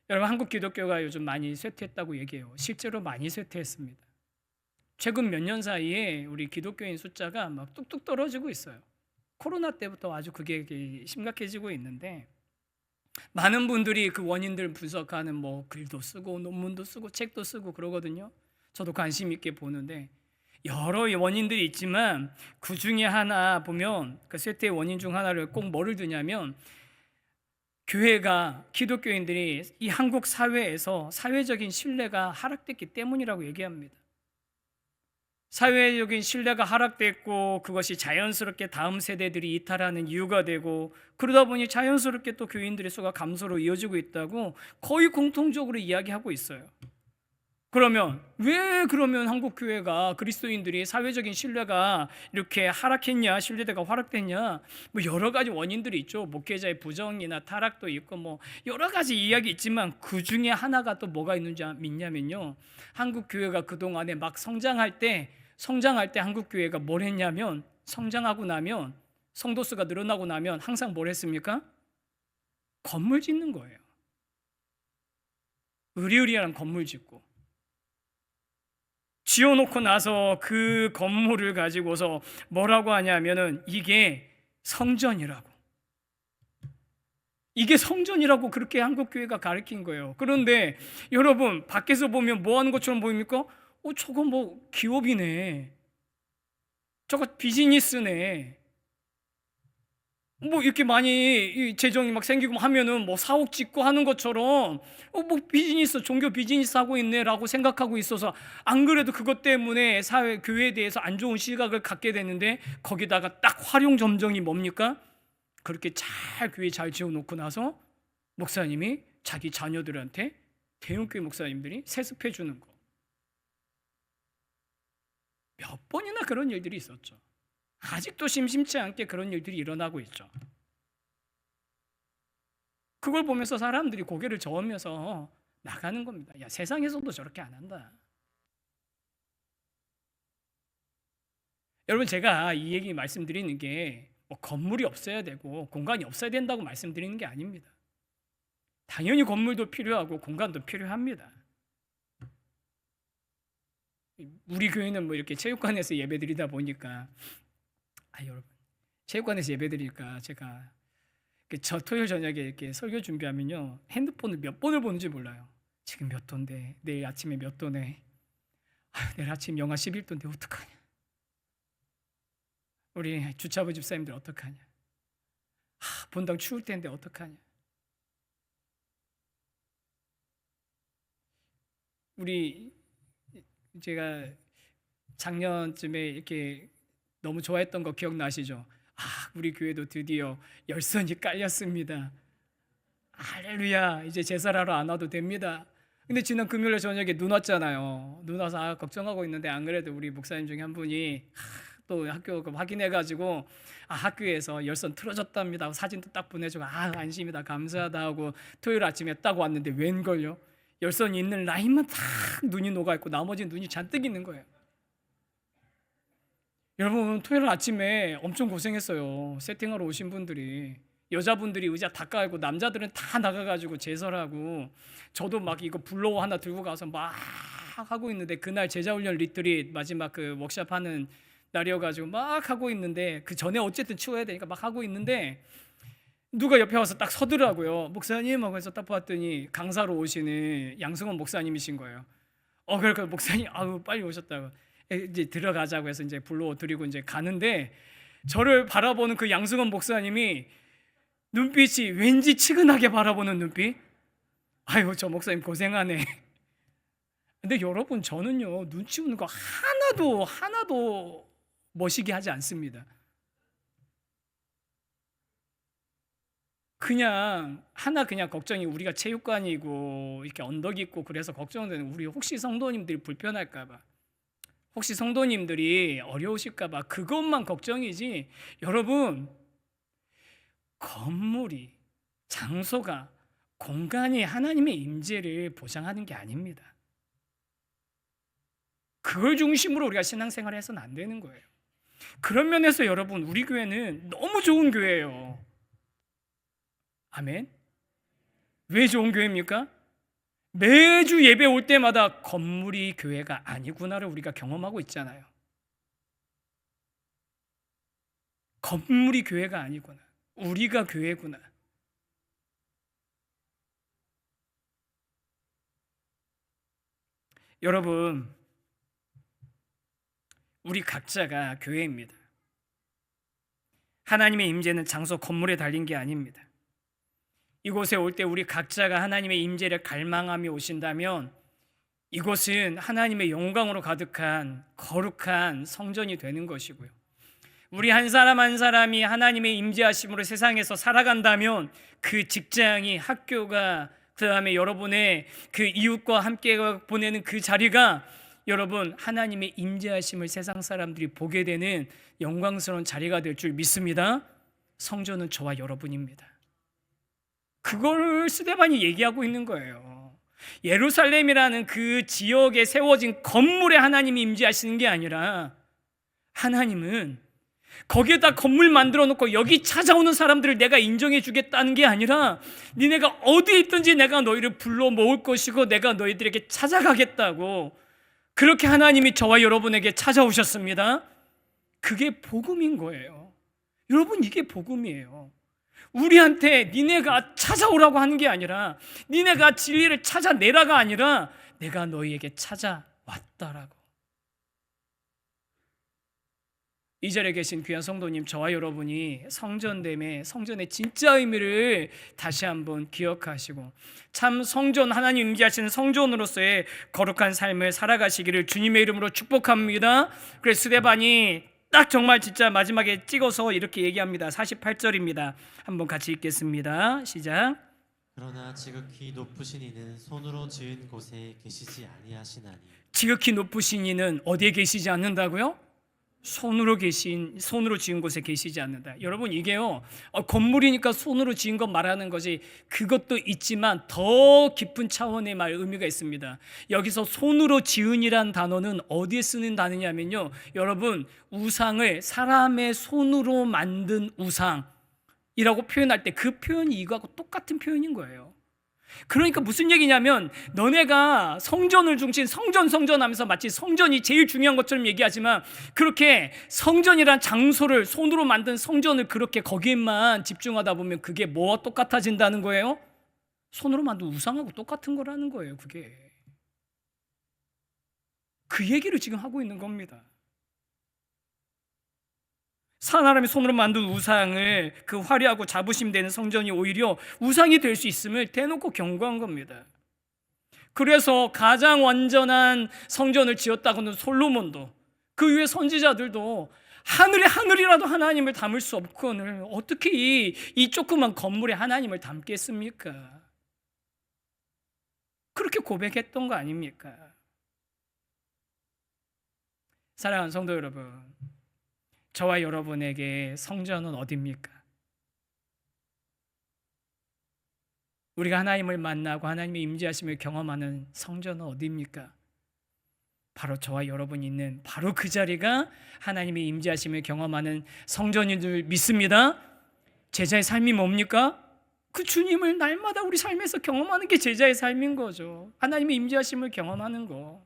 여러분, 한국 기독교가 요즘 많이 쇠퇴했다고 얘기해요. 실제로 많이 쇠퇴했습니다. 최근 몇 년 사이에 우리 기독교인 숫자가 막 뚝뚝 떨어지고 있어요. 코로나 때부터 아주 그게 심각해지고 있는데, 많은 분들이 그 원인들 분석하는 뭐 글도 쓰고 논문도 쓰고 책도 쓰고 그러거든요. 저도 관심 있게 보는데 여러 원인들이 있지만 그 중에 하나 보면, 그 쇠퇴의 원인 중 하나를 꼭 뭐를 드냐면, 교회가, 기독교인들이 이 한국 사회에서 사회적인 신뢰가 하락됐기 때문이라고 얘기합니다. 사회적인 신뢰가 하락됐고 그것이 자연스럽게 다음 세대들이 이탈하는 이유가 되고, 그러다 보니 자연스럽게 또 교인들의 수가 감소로 이어지고 있다고 거의 공통적으로 이야기하고 있어요. 그러면 왜 한국 교회가, 그리스도인들이 사회적인 신뢰가 이렇게 하락했냐, 신뢰도가 하락됐냐? 뭐 여러 가지 원인들이 있죠. 목회자의 부정이나 타락도 있고 뭐 여러 가지 이야기 있지만 그 중에 하나가 또 뭐가 있는지 믿냐면요, 한국 교회가 그 동안에 막 성장할 때 한국 교회가 뭘 했냐면, 성장하고 나면, 성도 수가 늘어나고 나면 항상 뭘 했습니까? 건물 짓는 거예요. 으리으리한 건물 짓고, 지어놓고 나서 그 건물을 가지고서 뭐라고 하냐면은 이게 성전이라고, 그렇게 한국 교회가 가르친 거예요. 그런데 여러분, 밖에서 보면 뭐 하는 것처럼 보입니까? 저거 뭐 기업이네, 저거 비즈니스네, 뭐 이렇게 많이 재정이 막 생기고 하면은 뭐 사옥 짓고 하는 것처럼 뭐 비즈니스, 종교 비즈니스 하고 있네라고 생각하고 있어서, 안 그래도 그것 때문에 사회, 교회에 대해서 안 좋은 시각을 갖게 되는데, 거기다가 딱 활용 점정이 뭡니까? 그렇게 교회 잘 지어놓고 나서 목사님이 자기 자녀들한테, 대형교회 목사님들이 세습해 주는 거. 몇 번이나 그런 일들이 있었죠. 아직도 심심치 않게 그런 일들이 일어나고 있죠. 그걸 보면서 사람들이 고개를 저으면서 나가는 겁니다. 야, 세상에서도 저렇게 안 한다. 여러분, 제가 이 얘기 말씀드리는 게 뭐 건물이 없어야 되고 공간이 없어야 된다고 말씀드리는 게 아닙니다. 당연히 건물도 필요하고 공간도 필요합니다. 우리 교회는 뭐 이렇게 체육관에서 예배드리다 보니까, 여러분, 체육관에서 예배드리니까 제가 저 토요일 저녁에 이렇게 설교 준비하면요, 핸드폰을 몇 번을 보는지 몰라요. 지금 몇 도인데, 내일 아침에 몇 도네, 내일 아침 영하 11도인데 어떡하냐, 우리 주차부 집사님들 어떡하냐, 본당 추울 텐데 어떡하냐. 우리 제가 작년쯤에 이렇게 너무 좋아했던 거 기억나시죠? 우리 교회도 드디어 열선이 깔렸습니다. 할렐루야, 이제 제사하러 안 와도 됩니다. 근데 지난 금요일 저녁에 눈 왔잖아요. 눈 와서 걱정하고 있는데, 안 그래도 우리 목사님 중에 한 분이 또 학교 확인해가지고 학교에서 열선 틀어졌답니다 하고 사진도 딱 보내주고 안심이다, 감사하다 하고 토요일 아침에 딱 왔는데 웬걸요? 열선이 있는 라인만 딱 눈이 녹아있고 나머지 눈이 잔뜩 있는 거예요. 여러분, 토요일 아침에 엄청 고생했어요. 세팅하러 오신 분들이. 여자분들이 의자 다 깔고 남자들은 다 나가가지고 제설하고, 저도 막 이거 블로우 하나 들고 가서 막 하고 있는데, 그날 제자훈련 리트릿 마지막 그 워크숍 하는 날이어가지고 막 하고 있는데, 그 전에 어쨌든 치워야 되니까 막 하고 있는데 누가 옆에 와서 딱 서더라고요. 목사님 하고 해서 딱 봤더니 강사로 오시는 양승원 목사님이신 거예요. 그러니까 목사님 빨리 오셨다고 이제 들어가자고 해서 이제 불러 드리고 이제 가는데, 저를 바라보는 그 양승원 목사님이 눈빛이 왠지 측은하게 바라보는 눈빛. 저 목사님 고생하네. 근데 여러분, 저는요 눈치 없는 거 하나도 멋있게 하지 않습니다. 그냥 걱정이, 우리가 체육관이고 이렇게 언덕 있고 그래서 걱정되는, 우리 혹시 성도님들이 불편할까 봐, 혹시 성도님들이 어려우실까 봐, 그것만 걱정이지, 여러분, 건물이, 장소가, 공간이 하나님의 임재를 보장하는 게 아닙니다. 그걸 중심으로 우리가 신앙생활을 해서는 안 되는 거예요. 그런 면에서 여러분, 우리 교회는 너무 좋은 교회예요. 아멘. 왜 좋은 교회입니까? 매주 예배 올 때마다 건물이 교회가 아니구나를 우리가 경험하고 있잖아요. 건물이 교회가 아니구나, 우리가 교회구나. 여러분, 우리 각자가 교회입니다. 하나님의 임재는 장소, 건물에 달린 게 아닙니다. 이곳에 올 때 우리 각자가 하나님의 임재를 갈망하며 오신다면 이곳은 하나님의 영광으로 가득한 거룩한 성전이 되는 것이고요. 우리 한 사람 한 사람이 하나님의 임재하심으로 세상에서 살아간다면 그 직장이, 학교가, 그 다음에 여러분의 그 이웃과 함께 보내는 그 자리가, 여러분, 하나님의 임재하심을 세상 사람들이 보게 되는 영광스러운 자리가 될 줄 믿습니다. 성전은 저와 여러분입니다. 그걸 스데반이 얘기하고 있는 거예요. 예루살렘이라는 그 지역에 세워진 건물에 하나님이 임재하시는 게 아니라, 하나님은 거기에다 건물 만들어 놓고 여기 찾아오는 사람들을 내가 인정해 주겠다는 게 아니라, 니네가 어디 있든지 내가 너희를 불러 모을 것이고 내가 너희들에게 찾아가겠다고, 그렇게 하나님이 저와 여러분에게 찾아오셨습니다. 그게 복음인 거예요. 여러분, 이게 복음이에요. 우리한테 니네가 찾아오라고 하는 게 아니라, 니네가 진리를 찾아내라가 아니라, 내가 너희에게 찾아왔다라고. 이 자리에 계신 귀한 성도님, 저와 여러분이 성전됨에, 성전의 진짜 의미를 다시 한번 기억하시고, 참 성전, 하나님 임재하시는 성전으로서의 거룩한 삶을 살아가시기를 주님의 이름으로 축복합니다. 그래서 스데반이 딱 정말 진짜 마지막에 찍어서 이렇게 얘기합니다. 48절입니다. 한번 같이 읽겠습니다. 시작. 그러나 지극히 높으신 이는 손으로 지은 곳에 계시지 아니하시나니. 지극히 높으신 이는 어디에 계시지 않는다고요? 손으로 지은 곳에 계시지 않는다. 여러분, 이게요, 건물이니까 손으로 지은 것 말하는 것이, 그것도 있지만 더 깊은 차원의 의미가 있습니다. 여기서 손으로 지은이란 단어는 어디에 쓰는 단어냐면요, 여러분, 우상을 사람의 손으로 만든 우상이라고 표현할 때 그 표현이 이거하고 똑같은 표현인 거예요. 그러니까 무슨 얘기냐면, 너네가 성전을 성전 하면서 마치 성전이 제일 중요한 것처럼 얘기하지만, 그렇게 성전이란 장소를, 손으로 만든 성전을 그렇게 거기에만 집중하다 보면 그게 뭐와 똑같아진다는 거예요? 손으로 만든 우상하고 똑같은 거라는 거예요. 그게 그 얘기를 지금 하고 있는 겁니다. 사람의 손으로 만든 우상을, 그 화려하고 자부심 되는 성전이 오히려 우상이 될 수 있음을 대놓고 경고한 겁니다. 그래서 가장 완전한 성전을 지었다고는 솔로몬도, 그 위에 선지자들도 하늘에 하늘이라도 하나님을 담을 수 없거늘 어떻게 이 조그만 건물에 하나님을 담겠습니까? 그렇게 고백했던 거 아닙니까? 사랑하는 성도 여러분, 저와 여러분에게 성전은 어디입니까? 우리가 하나님을 만나고 하나님의 임재하심을 경험하는 성전은 어디입니까? 바로 저와 여러분이 있는 바로 그 자리가 하나님의 임재하심을 경험하는 성전인 줄 믿습니다. 제자의 삶이 뭡니까? 그 주님을 날마다 우리 삶에서 경험하는 게 제자의 삶인 거죠. 하나님의 임재하심을 경험하는 거.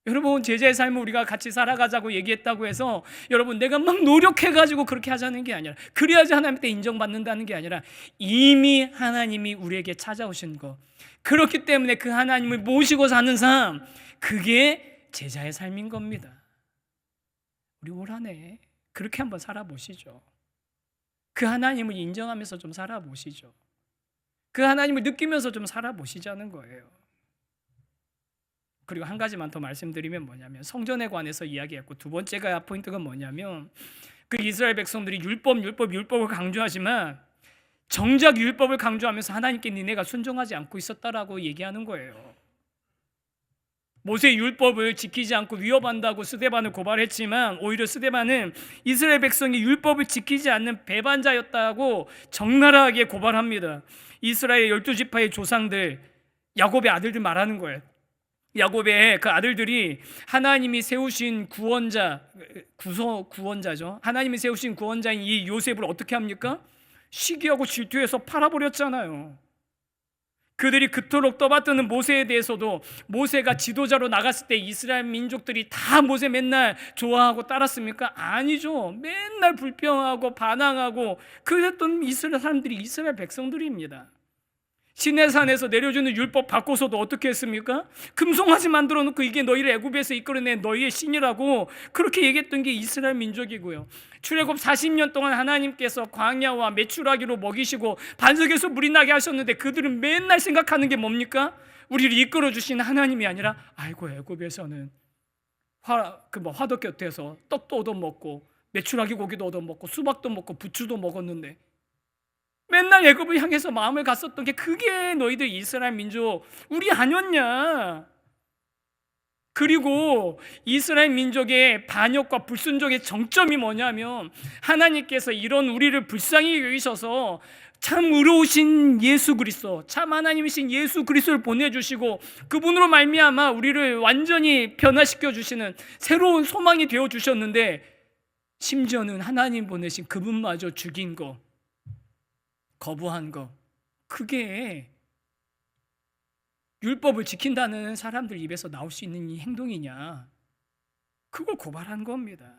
여러분, 제자의 삶을 우리가 같이 살아가자고 얘기했다고 해서 여러분 내가 막 노력해가지고 그렇게 하자는 게 아니라, 그래야지 하나님께 인정받는다는 게 아니라 이미 하나님이 우리에게 찾아오신 거, 그렇기 때문에 그 하나님을 모시고 사는 삶, 그게 제자의 삶인 겁니다. 우리 올 한 해 그렇게 한번 살아보시죠. 그 하나님을 인정하면서 좀 살아보시죠. 그 하나님을 느끼면서 좀 살아보시자는 거예요. 그리고 한 가지만 더 말씀드리면 뭐냐면, 성전에 관해서 이야기했고, 두 번째가 포인트가 뭐냐면, 그 이스라엘 백성들이 율법을 강조하지만 정작 율법을 강조하면서 하나님께 니네가 순종하지 않고 있었다라고 얘기하는 거예요. 모세 율법을 지키지 않고 위협한다고 스데반을 고발했지만, 오히려 스데반은 이스라엘 백성이 율법을 지키지 않는 배반자였다고 적나라하게 고발합니다. 이스라엘 12지파의 조상들, 야곱의 아들들 말하는 거예요. 야곱의 그 아들들이 하나님이 세우신 구원자죠. 하나님이 세우신 구원자인 이 요셉을 어떻게 합니까? 시기하고 질투해서 팔아버렸잖아요. 그들이 그토록 떠받드는 모세에 대해서도, 모세가 지도자로 나갔을 때 이스라엘 민족들이 다 모세 맨날 좋아하고 따랐습니까? 아니죠. 맨날 불평하고 반항하고 그랬던 이스라엘 사람들이 이스라엘 백성들입니다. 시내산에서 내려주는 율법 받고서도 어떻게 했습니까? 금송아지 만들어 놓고 이게 너희를 애굽에서 이끌어낸 너희의 신이라고 그렇게 얘기했던 게 이스라엘 민족이고요. 출애굽 40년 동안 하나님께서 광야와 메추라기로 먹이시고 반석에서 물이 나게 하셨는데, 그들은 맨날 생각하는 게 뭡니까? 우리를 이끌어 주신 하나님이 아니라, 아이고 애굽에서는 화덕 곁에서 떡도 얻어먹고 메추라기 고기도 얻어먹고 수박도 먹고 부추도 먹었는데, 맨날 애굽을 향해서 마음을 갔었던 게 그게 너희들 이스라엘 민족 우리 아니었냐? 그리고 이스라엘 민족의 반역과 불순종의 정점이 뭐냐면, 하나님께서 이런 우리를 불쌍히 여기셔서 참 의로우신 예수 그리스도, 참 하나님이신 예수 그리스도를 보내주시고 그분으로 말미암아 우리를 완전히 변화시켜 주시는 새로운 소망이 되어 주셨는데, 심지어는 하나님 보내신 그분마저 죽인 거, 거부한 거, 그게 율법을 지킨다는 사람들 입에서 나올 수 있는 이 행동이냐? 그걸 고발한 겁니다.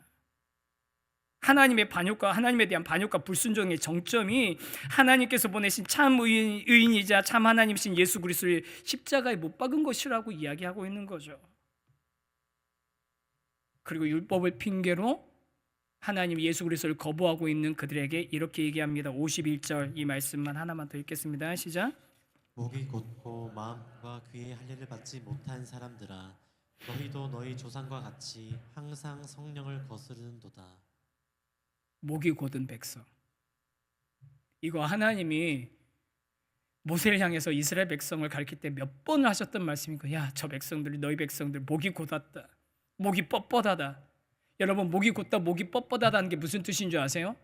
하나님의 반역과, 하나님에 대한 반역과 불순종의 정점이 하나님께서 보내신 참 의인이자 참 하나님이신 예수 그리스도를 십자가에 못 박은 것이라고 이야기하고 있는 거죠. 그리고 율법을 핑계로 하나님 예수 그리스도를 거부하고 있는 그들에게 이렇게 얘기합니다. 51절 이 말씀만 하나만 더 읽겠습니다. 시작. 목이 곧고 마음과 귀의 할례를 받지 못한 사람들아, 너희도 너희 조상과 같이 항상 성령을 거스르는도다. 목이 곧은 백성. 이거 하나님이 모세를 향해서 이스라엘 백성을 가르칠 때 몇 번을 하셨던 말씀이고, 야, 저 백성들이, 너희 백성들 목이 곧았다, 목이 뻣뻣하다. 여러분, 목이 곧다, 목이 뻣뻣하다는 게 무슨 뜻인 줄 아세요?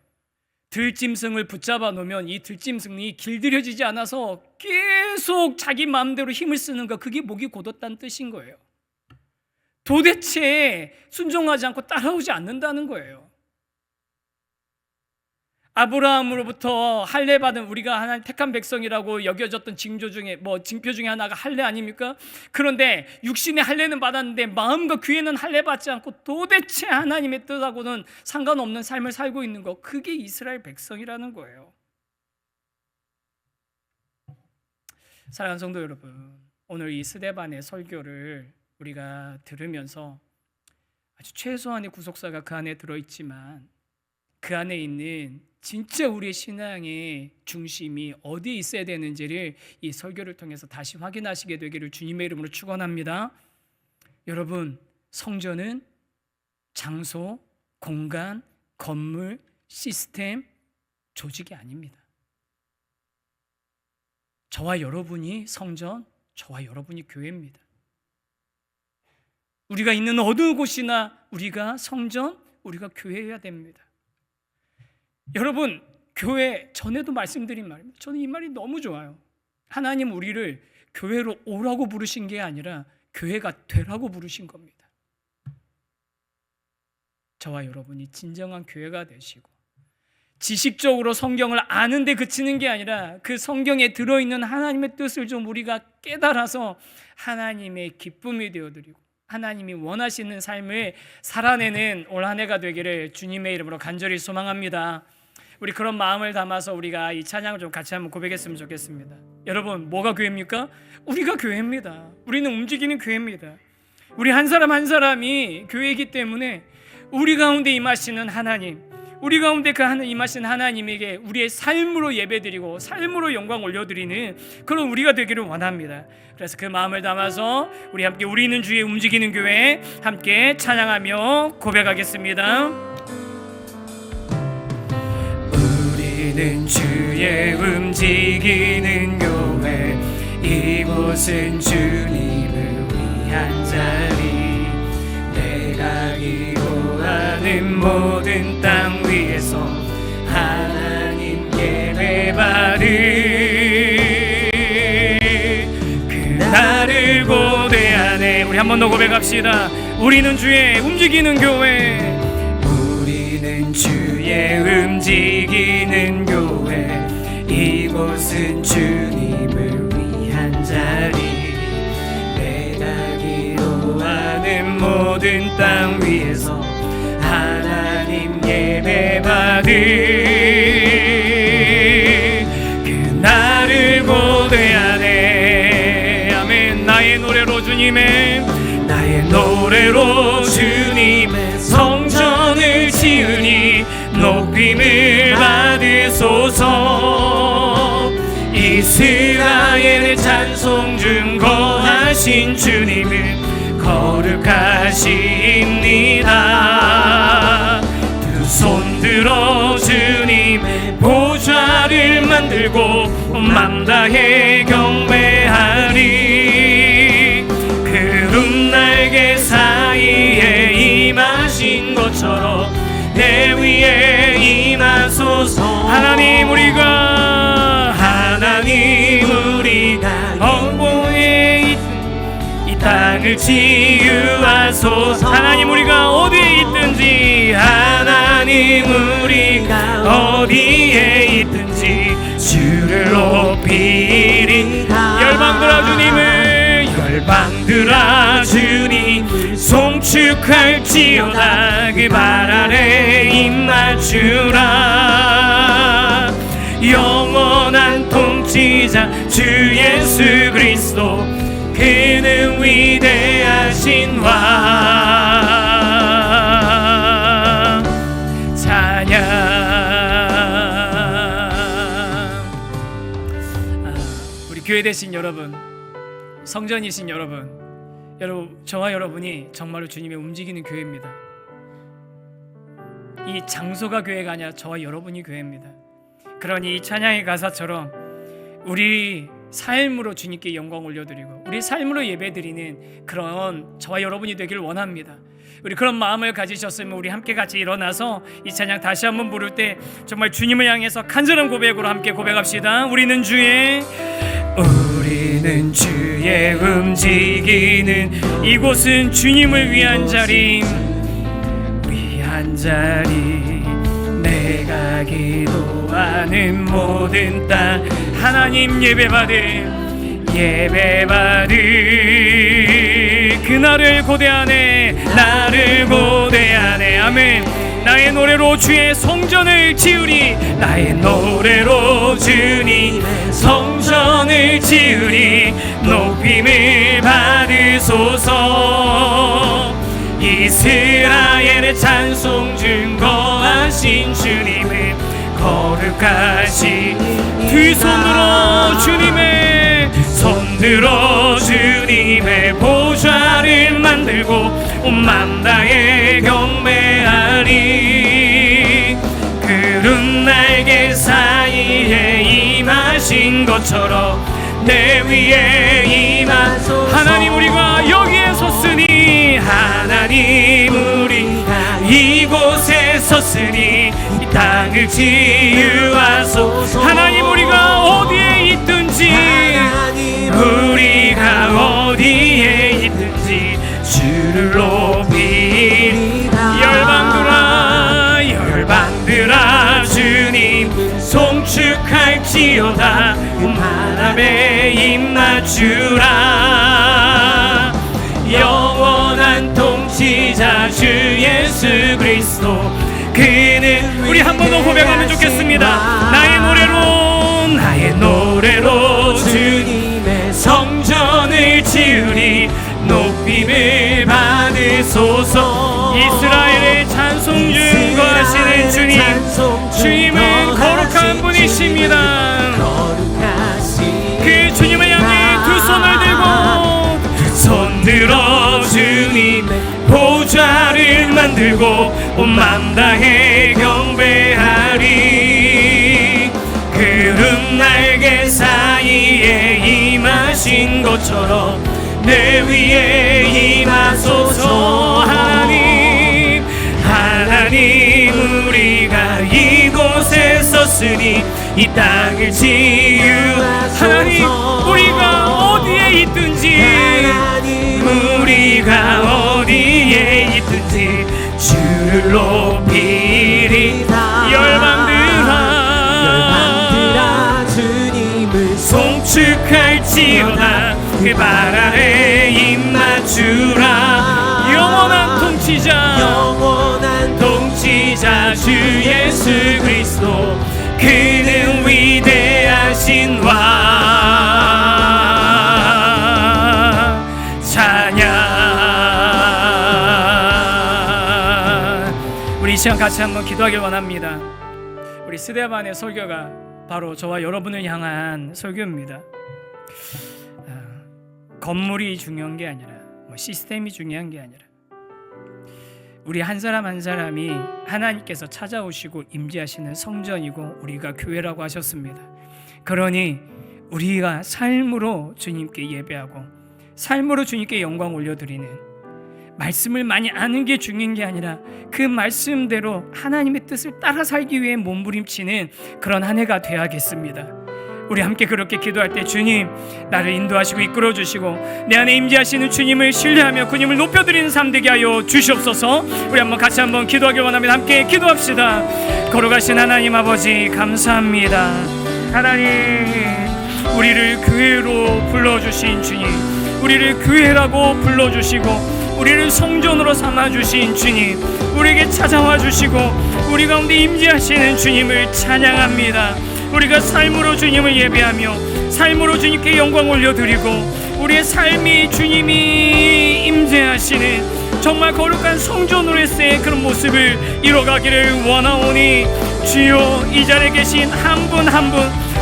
들짐승을 붙잡아 놓으면 이 들짐승이 길들여지지 않아서 계속 자기 마음대로 힘을 쓰는 거, 그게 목이 곧었다는 뜻인 거예요. 도대체 순종하지 않고 따라오지 않는다는 거예요. 아브라함으로부터 할례 받은, 우리가 하나님 택한 백성이라고 여겨졌던 징조 중에 징표 중에 하나가 할례 아닙니까? 그런데 육신의 할례는 받았는데 마음과 귀에는 할례 받지 않고 도대체 하나님의 뜻하고는 상관없는 삶을 살고 있는 거, 그게 이스라엘 백성이라는 거예요. 사랑하는 성도 여러분, 오늘 이 스데반의 설교를 우리가 들으면서 아주 최소한의 구속사가 그 안에 들어있지만, 그 안에 있는 진짜 우리의 신앙의 중심이 어디에 있어야 되는지를 이 설교를 통해서 다시 확인하시게 되기를 주님의 이름으로 축원합니다. 여러분, 성전은 장소, 공간, 건물, 시스템, 조직이 아닙니다. 저와 여러분이 성전, 저와 여러분이 교회입니다. 우리가 있는 어느 곳이나 우리가 성전, 우리가 교회여야 됩니다. 여러분, 교회 전에도 말씀드린 말입니다. 저는 이 말이 너무 좋아요. 하나님 우리를 교회로 오라고 부르신 게 아니라 교회가 되라고 부르신 겁니다. 저와 여러분이 진정한 교회가 되시고 지식적으로 성경을 아는데 그치는 게 아니라 그 성경에 들어있는 하나님의 뜻을 좀 우리가 깨달아서 하나님의 기쁨이 되어드리고 하나님이 원하시는 삶을 살아내는 올 한 해가 되기를 주님의 이름으로 간절히 소망합니다. 우리 그런 마음을 담아서 우리가 이 찬양을 좀 같이 한번 고백했으면 좋겠습니다. 여러분, 뭐가 교회입니까? 우리가 교회입니다. 우리는 움직이는 교회입니다. 우리 한 사람 한 사람이 교회이기 때문에 우리 가운데 임하시는 하나님, 우리 가운데 그 임하신 하나님에게 우리의 삶으로 예배드리고 삶으로 영광 올려드리는 그런 우리가 되기를 원합니다. 그래서 그 마음을 담아서 우리 함께 우리는 주의 움직이는 교회 함께 찬양하며 고백하겠습니다. 우리는 주의 움직이는 교회, 이곳은 주님을 위한 자리, 내가 기도하는 모든 땅 위에서 하나님 예배받을 그날을 고대하네. 우리 한 번 더 고백합시다. 우리는 주의 움직이는 교회, 우리는 주의 움직이는 교회, 이곳은 주님을 위한 자리, 내가 기도하는 모든 땅 위에서 하나님 예배받을 그날을 고대하네. 아멘. 나의 노래로 주님의 성전을 지으니 높임을 받으소서. 이스라엘의 찬송 중 거하신 주님을 거룩하십니다. 두 손 들어 주님의 보좌를 만들고 맘 다해 경배하리. 구름 날개 사이에 임하신 것처럼 내 위에 임하소서. 하나님 우리가 언봉에 이 땅을 치유하소서. 하나님 우리가 어디에 있든지, 하나님 우리가 어디에 있든지 주를 높이리. 열방들아 주님을 송축할지어다. 그 발 아래 입 맞추라. 영원한 통치자 주 예수 그리스도, 그는 위대하신 왕. 찬양. 우리 교회 되신 여러분, 성전이신 여러분, 저와 여러분이 정말로 주님의 움직이는 교회입니다. 이 장소가 교회가 아니라 저와 여러분이 교회입니다. 그러니 이 찬양의 가사처럼 우리 삶으로 주님께 영광 올려드리고 우리 삶으로 예배드리는 그런 저와 여러분이 되기를 원합니다. 우리 그런 마음을 가지셨으면 우리 함께 같이 일어나서 이 찬양 다시 한번 부를 때 정말 주님을 향해서 간절한 고백으로 함께 고백합시다. 우리는 주의 움직이는, 이곳은 주님을 위한 자리, 내가 기도하는 모든 땅 하나님 예배받을 그날을 고대하네. 나를 고대하네. 아멘. 나의 노래로 주의 성전을 지으리. 나의 노래로 주님 성전을 지으리. 높임을 받으소서. 이스라엘의 찬송 중 거하신 주님을 거룩하시 두 손으로 주님의 손들어 주님의 보좌를 만들고 온 맘 다해 경배하리. 그룬 날개 사이에 임하신 것처럼 내 위에 임하소서. 하나님 우리가 여기에 섰으니 하나님 우리가 이곳에 섰으니 이 땅을 치유하소서. 하나님 우리가 어디에 있든지 우리가 어디에 있든지 주를 높이리. 열방들아 주님 송축할지어다. 바람에 입맞추라. 영원한 통치자 주 예수 그리스도 그는 우리 한 번 더 고백하면 좋겠습니다. 나의 노래로 주님의 성전을 지으리. 높임을 받으소서. 이스라엘의 찬송 중거하시는 주님, 주님은 거룩한 분이십니다. 그 주님을 향해 두 손을 들고 손들어 주님 보좌를 만들고 온 맘 다해 경배하리. 그룬 날개 사이에 임하신 것처럼 내 위에 임하소서. 하나님 우리가 이곳에 섰으니 이 땅을 치유하소서. 하나님 우리가 어디에 있든지 우리가 어디에 있든지 주를 높이리. 열방들아 주님을 송축할지어다. 그 발 아래 입맞추라. 영원한 통치자 주 예수 그리스도 그는 위대하신 왕. 찬양. 우리 이 시간 같이 한번 기도하길 원합니다. 우리 스데반의 설교가 바로 저와 여러분을 향한 설교입니다. 건물이 중요한 게 아니라 시스템이 중요한 게 아니라 우리 한 사람 한 사람이 하나님께서 찾아오시고 임재하시는 성전이고 우리가 교회라고 하셨습니다. 그러니 우리가 삶으로 주님께 예배하고 삶으로 주님께 영광 올려드리는, 말씀을 많이 아는 게 중요한 게 아니라 그 말씀대로 하나님의 뜻을 따라 살기 위해 몸부림치는 그런 한 해가 되어야겠습니다. 우리 함께 그렇게 기도할 때 주님 나를 인도하시고 이끌어 주시고 내 안에 임재하시는 주님을 신뢰하며 주님을 높여드리는 삶 되게 하여 주시옵소서. 우리 한번 같이 한번 기도하길 원합니다. 함께 기도합시다. 거룩하신 하나님 아버지 감사합니다. 하나님 우리를 교회로 불러주신 주님, 우리를 교회라고 불러주시고 우리를 성전으로 삼아주신 주님, 우리에게 찾아와 주시고 우리 가운데 임재하시는 주님을 찬양합니다. 우리가 삶으로 주님을 예배하며 삶으로 주님께 영광 올려드리고 우리의 삶이 주님이 임재하시는 정말 거룩한 성전으로서의 그런 모습을 이뤄가기를 원하오니 주여 이 자리에 계신 한 분 한 분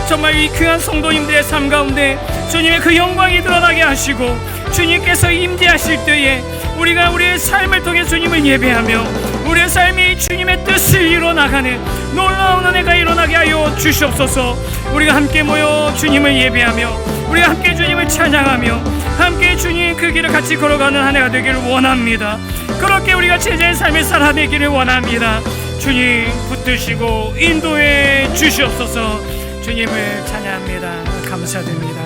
정말 이 귀한 성도님들의 삶 가운데 주님의 그 영광이 드러나게 하시고 주님께서 임재하실 때에 우리가 우리의 삶을 통해 주님을 예배하며 우리의 삶이 주님의 뜻을 이뤄나가는 놀라운 은혜가 일어나게 하여 주시옵소서. 우리가 함께 모여 주님을 예배하며 우리가 함께 주님을 찬양하며 함께 주님 그 길을 같이 걸어가는 한 해가 되기를 원합니다. 그렇게 우리가 제자의 삶을 살아내기를 원합니다. 주님 붙드시고 인도해 주시옵소서. 주님을 찬양합니다. 감사드립니다.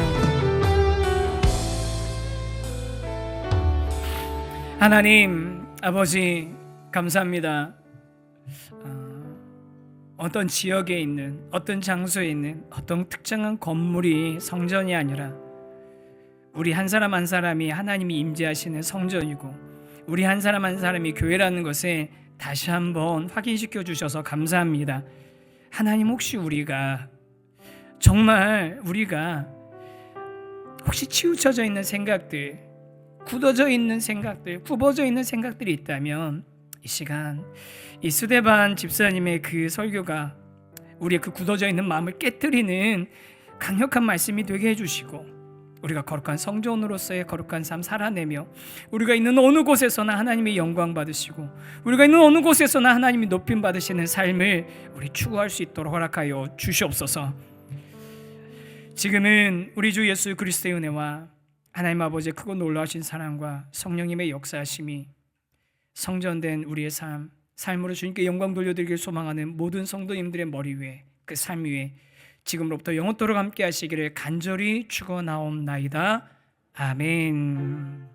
하나님 아버지 감사합니다. 어떤 지역에 있는 어떤 장소에 있는 어떤 특정한 건물이 성전이 아니라 우리 한 사람 한 사람이 하나님이 임재하시는 성전이고 우리 한 사람 한 사람이 교회라는 것에 다시 한번 확인시켜 주셔서 감사합니다. 하나님 혹시 우리가 정말 우리가 혹시 치우쳐져 있는 생각들, 굳어져 있는 생각들, 굽어져 있는 생각들이 있다면 이 시간 이 스데반 집사님의 그 설교가 우리의 그 굳어져 있는 마음을 깨뜨리는 강력한 말씀이 되게 해주시고, 우리가 거룩한 성전으로서의 거룩한 삶 살아내며 우리가 있는 어느 곳에서나 하나님의 영광 받으시고 우리가 있는 어느 곳에서나 하나님이 높임 받으시는 삶을 우리 추구할 수 있도록 허락하여 주시옵소서. 지금은 우리 주 예수 그리스도의 은혜와 하나님 아버지의 크고 놀라우신 사랑과 성령님의 역사하심이 성전된 우리의 삶으로 주님께 영광 돌려드리길 소망하는 모든 성도님들의 머리 위에, 그 삶 위에 지금으로부터 영원토록 함께 하시기를 간절히 축원하옵나이다. 아멘.